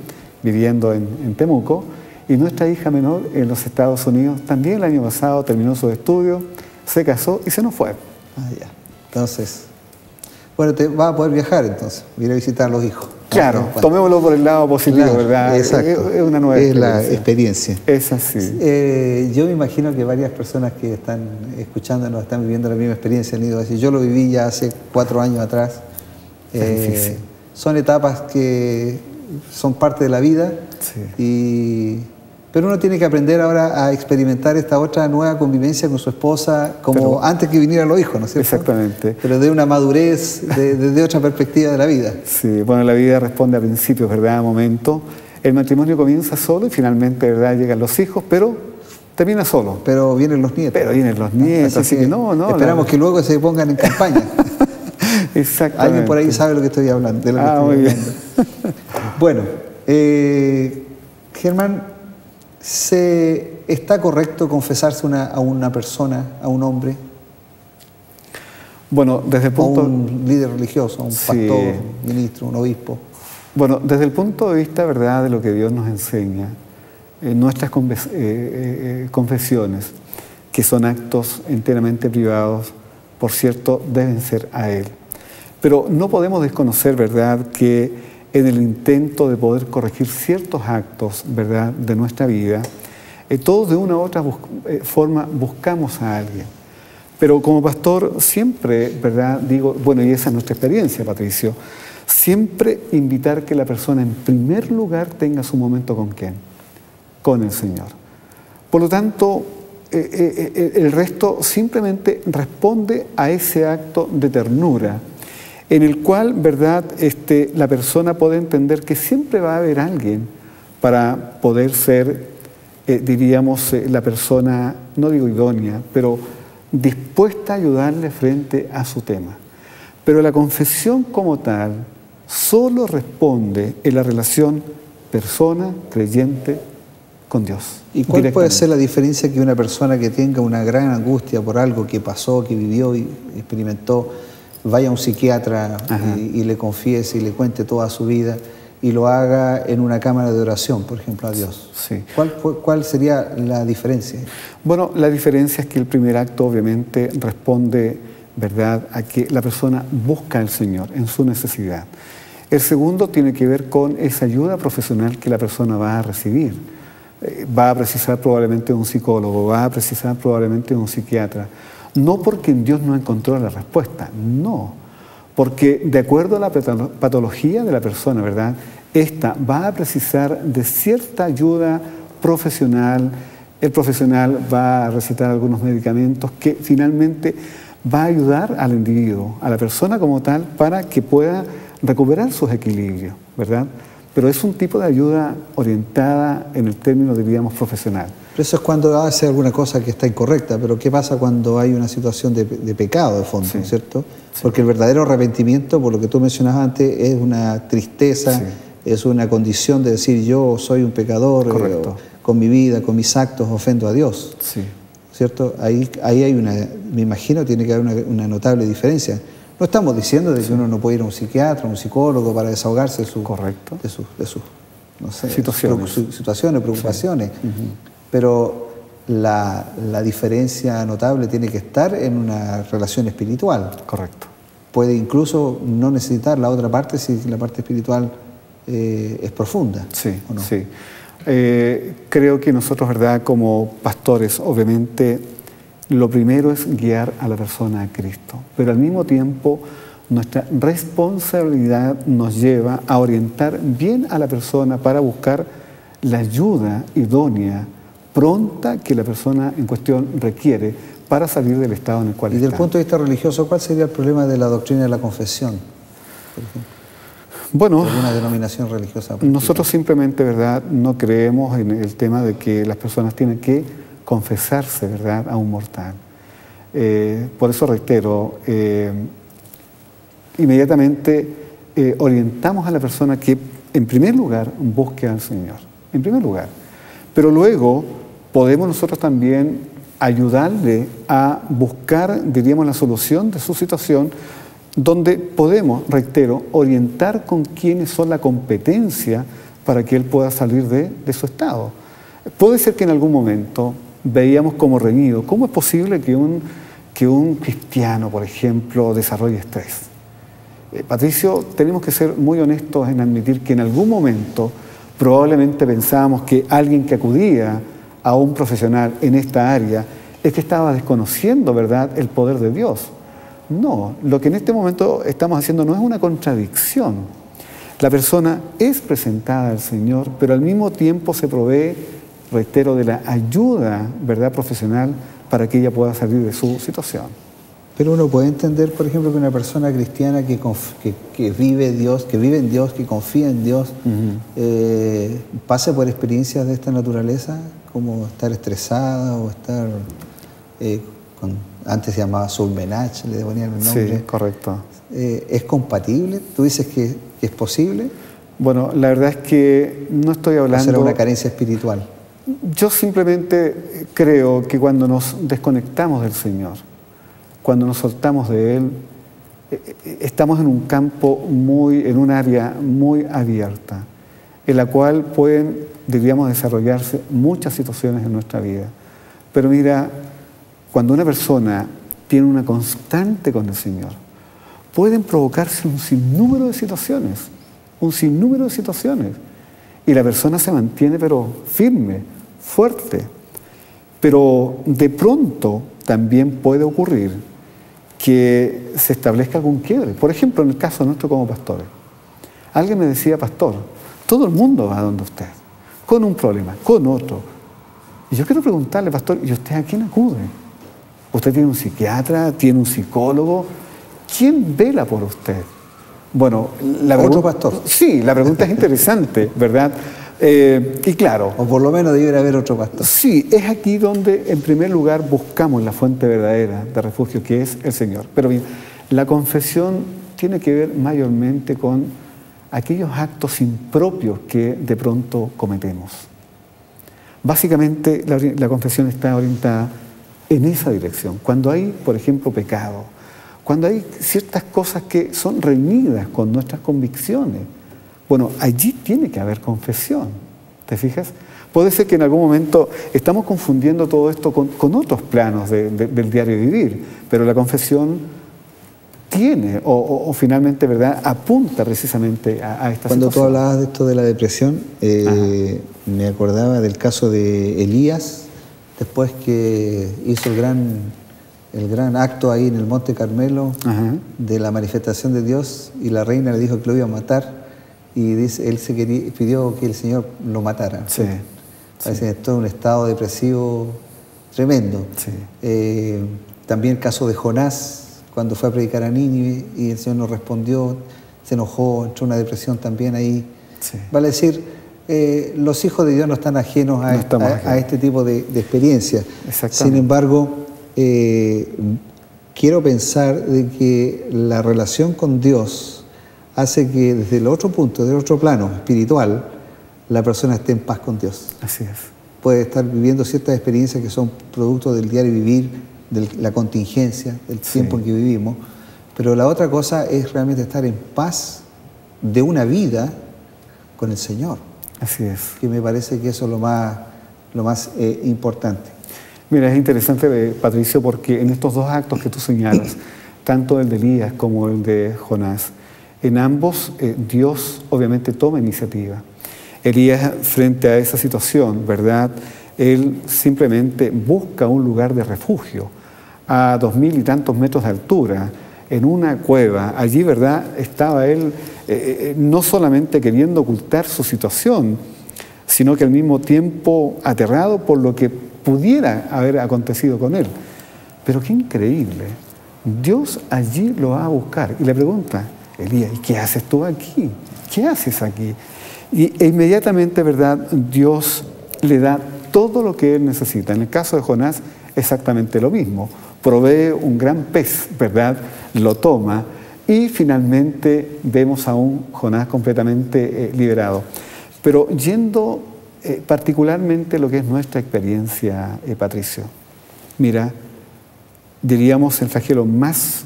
Speaker 2: viviendo en Temuco, y nuestra hija menor en los Estados Unidos también el año pasado terminó sus estudios, se casó y se nos fue.
Speaker 1: Ah, ya. Entonces, bueno, te vas a poder viajar entonces, ir a visitar a los hijos.
Speaker 2: Claro,
Speaker 1: bueno.
Speaker 2: Tomémoslo por el lado positivo,
Speaker 1: claro,
Speaker 2: ¿verdad?
Speaker 1: Exacto.
Speaker 2: Es una nueva experiencia.
Speaker 1: Es la experiencia.
Speaker 2: Es así.
Speaker 1: Yo me imagino que varias personas que están escuchándonos están viviendo la misma experiencia. Yo lo viví ya hace 4 años atrás. Son etapas que son parte de la vida, pero uno tiene que aprender ahora a experimentar esta otra nueva convivencia con su esposa, como antes que vinieran los hijos, ¿no es cierto?
Speaker 2: Exactamente.
Speaker 1: Pero de una madurez, desde otra perspectiva de la vida.
Speaker 2: Sí, bueno, la vida responde a principios, ¿verdad? A momentos. El matrimonio comienza solo y finalmente, ¿verdad?, llegan los hijos, pero termina solo.
Speaker 1: Pero vienen los nietos.
Speaker 2: Pero vienen los nietos, así que no.
Speaker 1: Esperamos que luego se pongan en campaña.
Speaker 2: Exactamente.
Speaker 1: Alguien por ahí sabe lo que estoy hablando. De lo que estoy
Speaker 2: muy
Speaker 1: hablando. Bueno, Germán, ¿está correcto confesarse a una persona, a un hombre?
Speaker 2: Bueno, desde el punto...
Speaker 1: A un líder religioso, a un pastor, un ministro, un obispo.
Speaker 2: Bueno, desde el punto de vista, ¿verdad?, de lo que Dios nos enseña, nuestras confesiones, que son actos enteramente privados, por cierto, deben ser a Él. Pero no podemos desconocer, ¿verdad?, que en el intento de poder corregir ciertos actos, ¿verdad?, de nuestra vida, todos de una u otra forma buscamos a alguien. Pero como pastor siempre, ¿verdad?, digo, bueno, y esa es nuestra experiencia, Patricio, siempre invitar que la persona en primer lugar tenga su momento ¿con quién? Con el Señor. Por lo tanto, el resto simplemente responde a ese acto de ternura, en el cual, ¿verdad?, la persona puede entender que siempre va a haber alguien para poder ser, diríamos, la persona, no digo idónea, pero dispuesta a ayudarle frente a su tema. Pero la confesión como tal solo responde en la relación persona creyente con Dios.
Speaker 1: ¿Y cuál puede ser la diferencia que una persona que tenga una gran angustia por algo que pasó, que vivió y experimentó, vaya a un psiquiatra y le confiese y le cuente toda su vida y lo haga en una cámara de oración, por ejemplo, a Dios?
Speaker 2: Sí.
Speaker 1: ¿Cuál sería la diferencia?
Speaker 2: Bueno, la diferencia es que el primer acto obviamente responde, ¿verdad?, a que la persona busca al Señor en su necesidad. El segundo tiene que ver con esa ayuda profesional que la persona va a recibir. Va a precisar probablemente de un psicólogo, va a precisar probablemente de un psiquiatra. No porque en Dios no encontró la respuesta, no. Porque de acuerdo a la patología de la persona, ¿verdad?, esta va a precisar de cierta ayuda profesional. El profesional va a recetar algunos medicamentos que finalmente va a ayudar al individuo, a la persona como tal, para que pueda recuperar sus equilibrios, ¿verdad? Pero es un tipo de ayuda orientada en el término, diríamos, profesional.
Speaker 1: Pero eso es cuando hace alguna cosa que está incorrecta, pero ¿qué pasa cuando hay una situación de pecado de fondo, ¿cierto? Sí. Porque el verdadero arrepentimiento, por lo que tú mencionabas antes, es una tristeza, es una condición de decir yo soy un pecador, con mi vida, con mis actos ofendo a Dios.
Speaker 2: Sí.
Speaker 1: ¿cierto? Ahí hay me imagino, tiene que haber una notable diferencia. No estamos diciendo de que uno no puede ir a un psiquiatra, a un psicólogo para desahogarse de sus no sé, situaciones, preocupaciones, pero la diferencia notable tiene que estar en una relación espiritual.
Speaker 2: Correcto.
Speaker 1: Puede incluso no necesitar la otra parte si la parte espiritual es profunda.
Speaker 2: Sí,
Speaker 1: ¿o no?
Speaker 2: sí. Creo que nosotros, ¿verdad?, como pastores, obviamente, lo primero es guiar a la persona a Cristo, pero al mismo tiempo nuestra responsabilidad nos lleva a orientar bien a la persona para buscar la ayuda idónea, pronta, que la persona en cuestión requiere para salir del estado en el cual está.
Speaker 1: Y desde el punto de vista religioso, ¿cuál sería el problema de la doctrina de la confesión, por ejemplo?
Speaker 2: Bueno,
Speaker 1: ¿alguna denominación religiosa?
Speaker 2: Nosotros simplemente, ¿verdad?, no creemos en el tema de que las personas tienen que confesarse, ¿verdad?, a un mortal. Por eso reitero, inmediatamente orientamos a la persona que, en primer lugar, busque al Señor, en primer lugar. Pero luego podemos nosotros también ayudarle a buscar, diríamos, la solución de su situación, donde podemos, reitero, orientar con quienes son la competencia para que él pueda salir de su estado. Puede ser que en algún momento veíamos como reñido, ¿cómo es posible que un cristiano, por ejemplo, desarrolle estrés? Patricio, tenemos que ser muy honestos en admitir que en algún momento probablemente pensábamos que alguien que acudía a un profesional en esta área es que estaba desconociendo, ¿verdad?, el poder de Dios. No, lo que en este momento estamos haciendo no es una contradicción. La persona es presentada al Señor, pero al mismo tiempo se provee, reitero, de la ayuda, ¿verdad?, profesional para que ella pueda salir de su situación.
Speaker 1: Pero uno puede entender, por ejemplo, que una persona cristiana que vive Dios, que vive en Dios, que confía en Dios, pase por experiencias de esta naturaleza, como estar estresada o estar antes se llamaba Soulmenach, le ponían el nombre.
Speaker 2: Sí, correcto.
Speaker 1: ¿Es compatible? ¿Tú dices que es posible?
Speaker 2: Bueno, la verdad es que no estoy hablando...
Speaker 1: ¿O será una carencia espiritual?
Speaker 2: Yo simplemente creo que cuando nos desconectamos del Señor, cuando nos soltamos de Él, estamos en un campo en un área muy abierta, en la cual pueden, diríamos, desarrollarse muchas situaciones en nuestra vida. Pero mira, cuando una persona tiene una constante con el Señor, pueden provocarse un sinnúmero de situaciones, y la persona se mantiene pero firme, fuerte. Pero de pronto también puede ocurrir que se establezca algún quiebre. Por ejemplo, en el caso nuestro como pastores. Alguien me decía, pastor, todo el mundo va a donde usted, con un problema, con otro. Y yo quiero preguntarle, pastor, ¿y usted a quién acude? ¿Usted tiene un psiquiatra? ¿Tiene un psicólogo? ¿Quién vela por usted? Bueno,
Speaker 1: ¿Otro pastor?
Speaker 2: Sí, la pregunta es interesante, ¿verdad? Y claro...
Speaker 1: O por lo menos debiera haber otro pastor.
Speaker 2: Sí, es aquí donde en primer lugar buscamos la fuente verdadera de refugio, que es el Señor. Pero bien, la confesión tiene que ver mayormente con aquellos actos impropios que de pronto cometemos. Básicamente la confesión está orientada en esa dirección. Cuando hay, por ejemplo, pecado, cuando hay ciertas cosas que son reñidas con nuestras convicciones, bueno, allí tiene que haber confesión, ¿te fijas? Puede ser que en algún momento estamos confundiendo todo esto con otros planos del diario vivir, pero la confesión tiene, o finalmente, ¿verdad?, apunta precisamente a esta
Speaker 1: Cuando
Speaker 2: situación.
Speaker 1: tú hablabas de esto de la depresión, me acordaba del caso de Elías, después que hizo el gran acto ahí en el Monte Carmelo, de la manifestación de Dios, y la reina le dijo que lo iba a matar, y dice, él pidió que el Señor lo matara.
Speaker 2: Sí.
Speaker 1: Parece que esto es un estado depresivo tremendo.
Speaker 2: Sí.
Speaker 1: También el caso de Jonás, cuando fue a predicar a Nínive y el Señor no respondió, se enojó, entró en una depresión también ahí.
Speaker 2: Sí.
Speaker 1: Vale decir, los hijos de Dios no están ajenos a este tipo de experiencias. Sin embargo, quiero pensar de que la relación con Dios hace que desde el otro punto, del otro plano espiritual, la persona esté en paz con Dios.
Speaker 2: Así es.
Speaker 1: puede estar viviendo ciertas experiencias que son producto del diario vivir, de la contingencia, del tiempo en que vivimos, pero la otra cosa es realmente estar en paz de una vida con el Señor.
Speaker 2: Así es.
Speaker 1: Que me parece que eso es lo más importante.
Speaker 2: Mira, es interesante, Patricio, porque en estos dos actos que tú señalas, tanto el de Elías como el de Jonás, en ambos Dios obviamente toma iniciativa. Elías, frente a esa situación, ¿verdad?, él simplemente busca un lugar de refugio a 2000 y tantos metros de altura, en una cueva. Allí, ¿verdad?, estaba él no solamente queriendo ocultar su situación, sino que al mismo tiempo aterrado por lo que pudiera haber acontecido con él. Pero qué increíble, Dios allí lo va a buscar y le pregunta: Elías, ¿y qué haces tú aquí? ¿Qué haces aquí? E inmediatamente, ¿verdad?, Dios le da todo lo que él necesita. En el caso de Jonás, exactamente lo mismo. Provee un gran pez, ¿verdad?, lo toma y finalmente vemos a un Jonás completamente liberado. Pero yendo particularmente lo que es nuestra experiencia, Patricio, mira, diríamos el flagelo más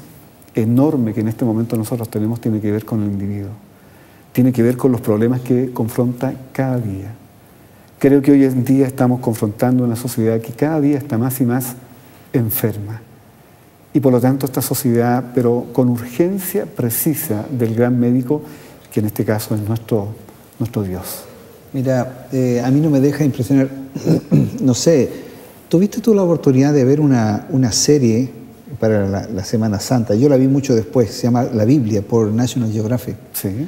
Speaker 2: enorme que en este momento nosotros tenemos tiene que ver con el individuo, tiene que ver con los problemas que confronta cada día. Creo que hoy en día estamos confrontando una sociedad que cada día está más y más enferma. Y por lo tanto esta sociedad, pero con urgencia precisa del gran médico, que en este caso es nuestro Dios.
Speaker 1: Mira, a mí no me deja impresionar, no sé, ¿tuviste tú la oportunidad de ver una serie para la Semana Santa? Yo la vi mucho después, se llama La Biblia, por National Geographic.
Speaker 2: Sí.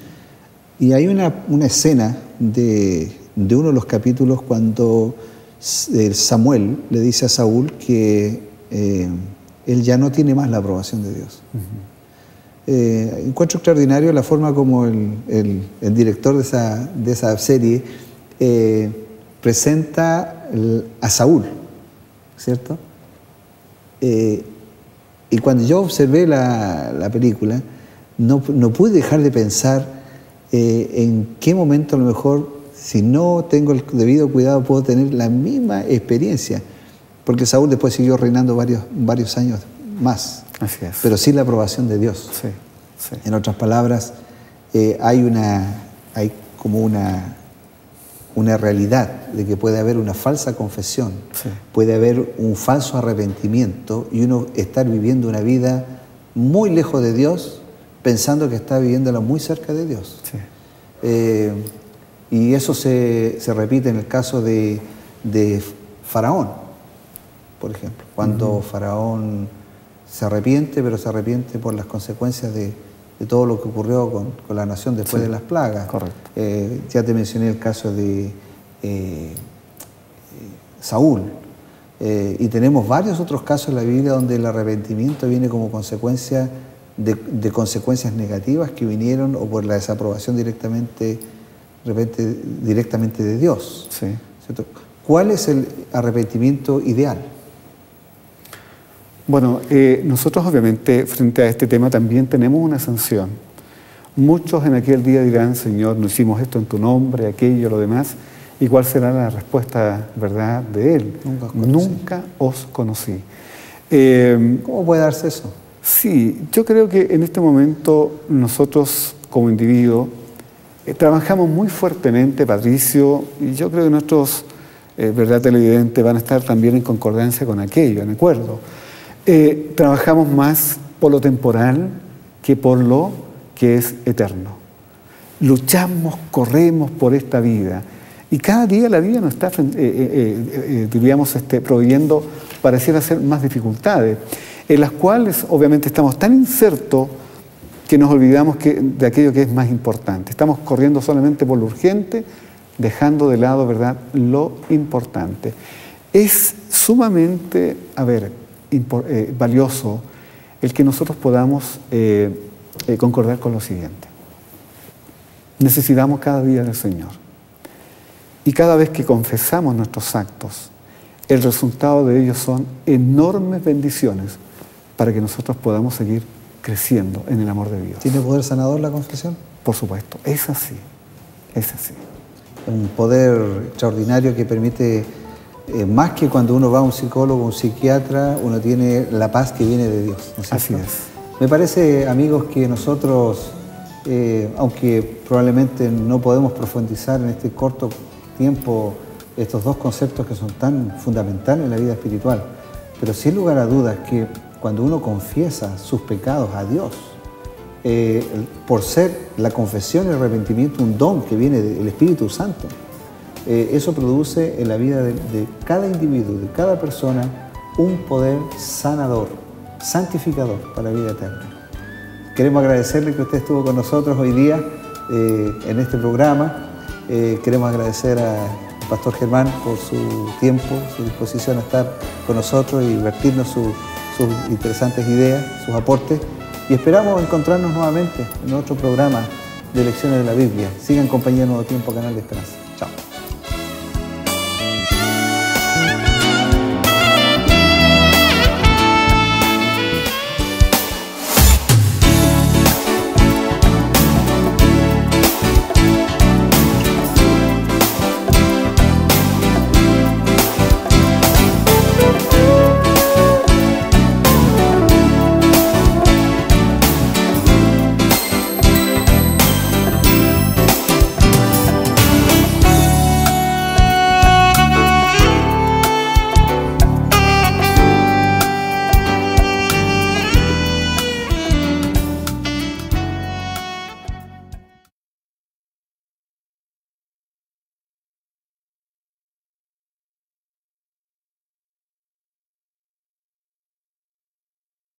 Speaker 1: Y hay una escena de uno de los capítulos cuando Samuel le dice a Saúl que él ya no tiene más la aprobación de Dios. Encuentro extraordinario la forma como el director de esa serie presenta a Saúl, ¿cierto? Y cuando yo observé la película, no pude dejar de pensar en qué momento a lo mejor, si no tengo el debido cuidado, puedo tener la misma experiencia. Porque Saúl después siguió reinando varios años más.
Speaker 2: Así es.
Speaker 1: Pero sin la aprobación de Dios.
Speaker 2: Sí, sí.
Speaker 1: En otras palabras, hay como una realidad de que puede haber una falsa confesión,
Speaker 2: Sí.
Speaker 1: puede haber un falso arrepentimiento y uno estar viviendo una vida muy lejos de Dios, pensando que está viviéndola muy cerca de Dios.
Speaker 2: Sí.
Speaker 1: Y eso se repite en el caso de Faraón, por ejemplo. Cuando Faraón se arrepiente, pero se arrepiente por las consecuencias de todo lo que ocurrió con la nación después de las plagas.
Speaker 2: Correcto.
Speaker 1: Ya te mencioné el caso de Saúl. Y tenemos varios otros casos en la Biblia donde el arrepentimiento viene como consecuencia de consecuencias negativas que vinieron o por la desaprobación directamente de Dios.
Speaker 2: Sí.
Speaker 1: ¿Cierto? ¿Cuál es el arrepentimiento ideal?
Speaker 2: Bueno, nosotros obviamente frente a este tema también tenemos una sanción. Muchos en aquel día dirán: Señor, no hicimos esto en tu nombre, aquello, lo demás. ¿Y cuál será la respuesta, verdad, de Él? Nunca os conocí.
Speaker 1: ¿Cómo puede darse eso?
Speaker 2: Sí, yo creo que en este momento nosotros como individuos trabajamos muy fuertemente, Patricio, y yo creo que nuestros verdad, televidentes van a estar también en concordancia con aquello, en acuerdo. Trabajamos más por lo temporal que por lo que es eterno. Luchamos, corremos por esta vida y cada día la vida nos está, diríamos, proveyendo, pareciera ser, más dificultades, en las cuales obviamente estamos tan insertos que nos olvidamos de aquello que es más importante. Estamos corriendo solamente por lo urgente, dejando de lado, ¿verdad?, lo importante. Es sumamente, valioso el que nosotros podamos concordar con lo siguiente. Necesitamos cada día del Señor. Y cada vez que confesamos nuestros actos, el resultado de ellos son enormes bendiciones para que nosotros podamos seguir creciendo en el amor de Dios.
Speaker 1: ¿Tiene poder sanador la confesión?
Speaker 2: Por supuesto, es así, es así.
Speaker 1: Un poder extraordinario que permite más que cuando uno va a un psicólogo o un psiquiatra, uno tiene la paz que viene de Dios, ¿no es cierto?
Speaker 2: Así es.
Speaker 1: Me parece, amigos, que nosotros, aunque probablemente no podemos profundizar en este corto tiempo estos dos conceptos que son tan fundamentales en la vida espiritual, pero sin lugar a dudas que cuando uno confiesa sus pecados a Dios, por ser la confesión y el arrepentimiento un don que viene del Espíritu Santo, eso produce en la vida de cada individuo, de cada persona, un poder sanador, santificador para la vida eterna. Queremos agradecerle que usted estuvo con nosotros hoy día en este programa. Queremos agradecer al Pastor Germán por su tiempo, su disposición a estar con nosotros y vertirnos sus interesantes ideas, sus aportes. Y esperamos encontrarnos nuevamente en otro programa de Lecciones de la Biblia. Sigan en compañía de Nuevo Tiempo, Canal de Esperanza.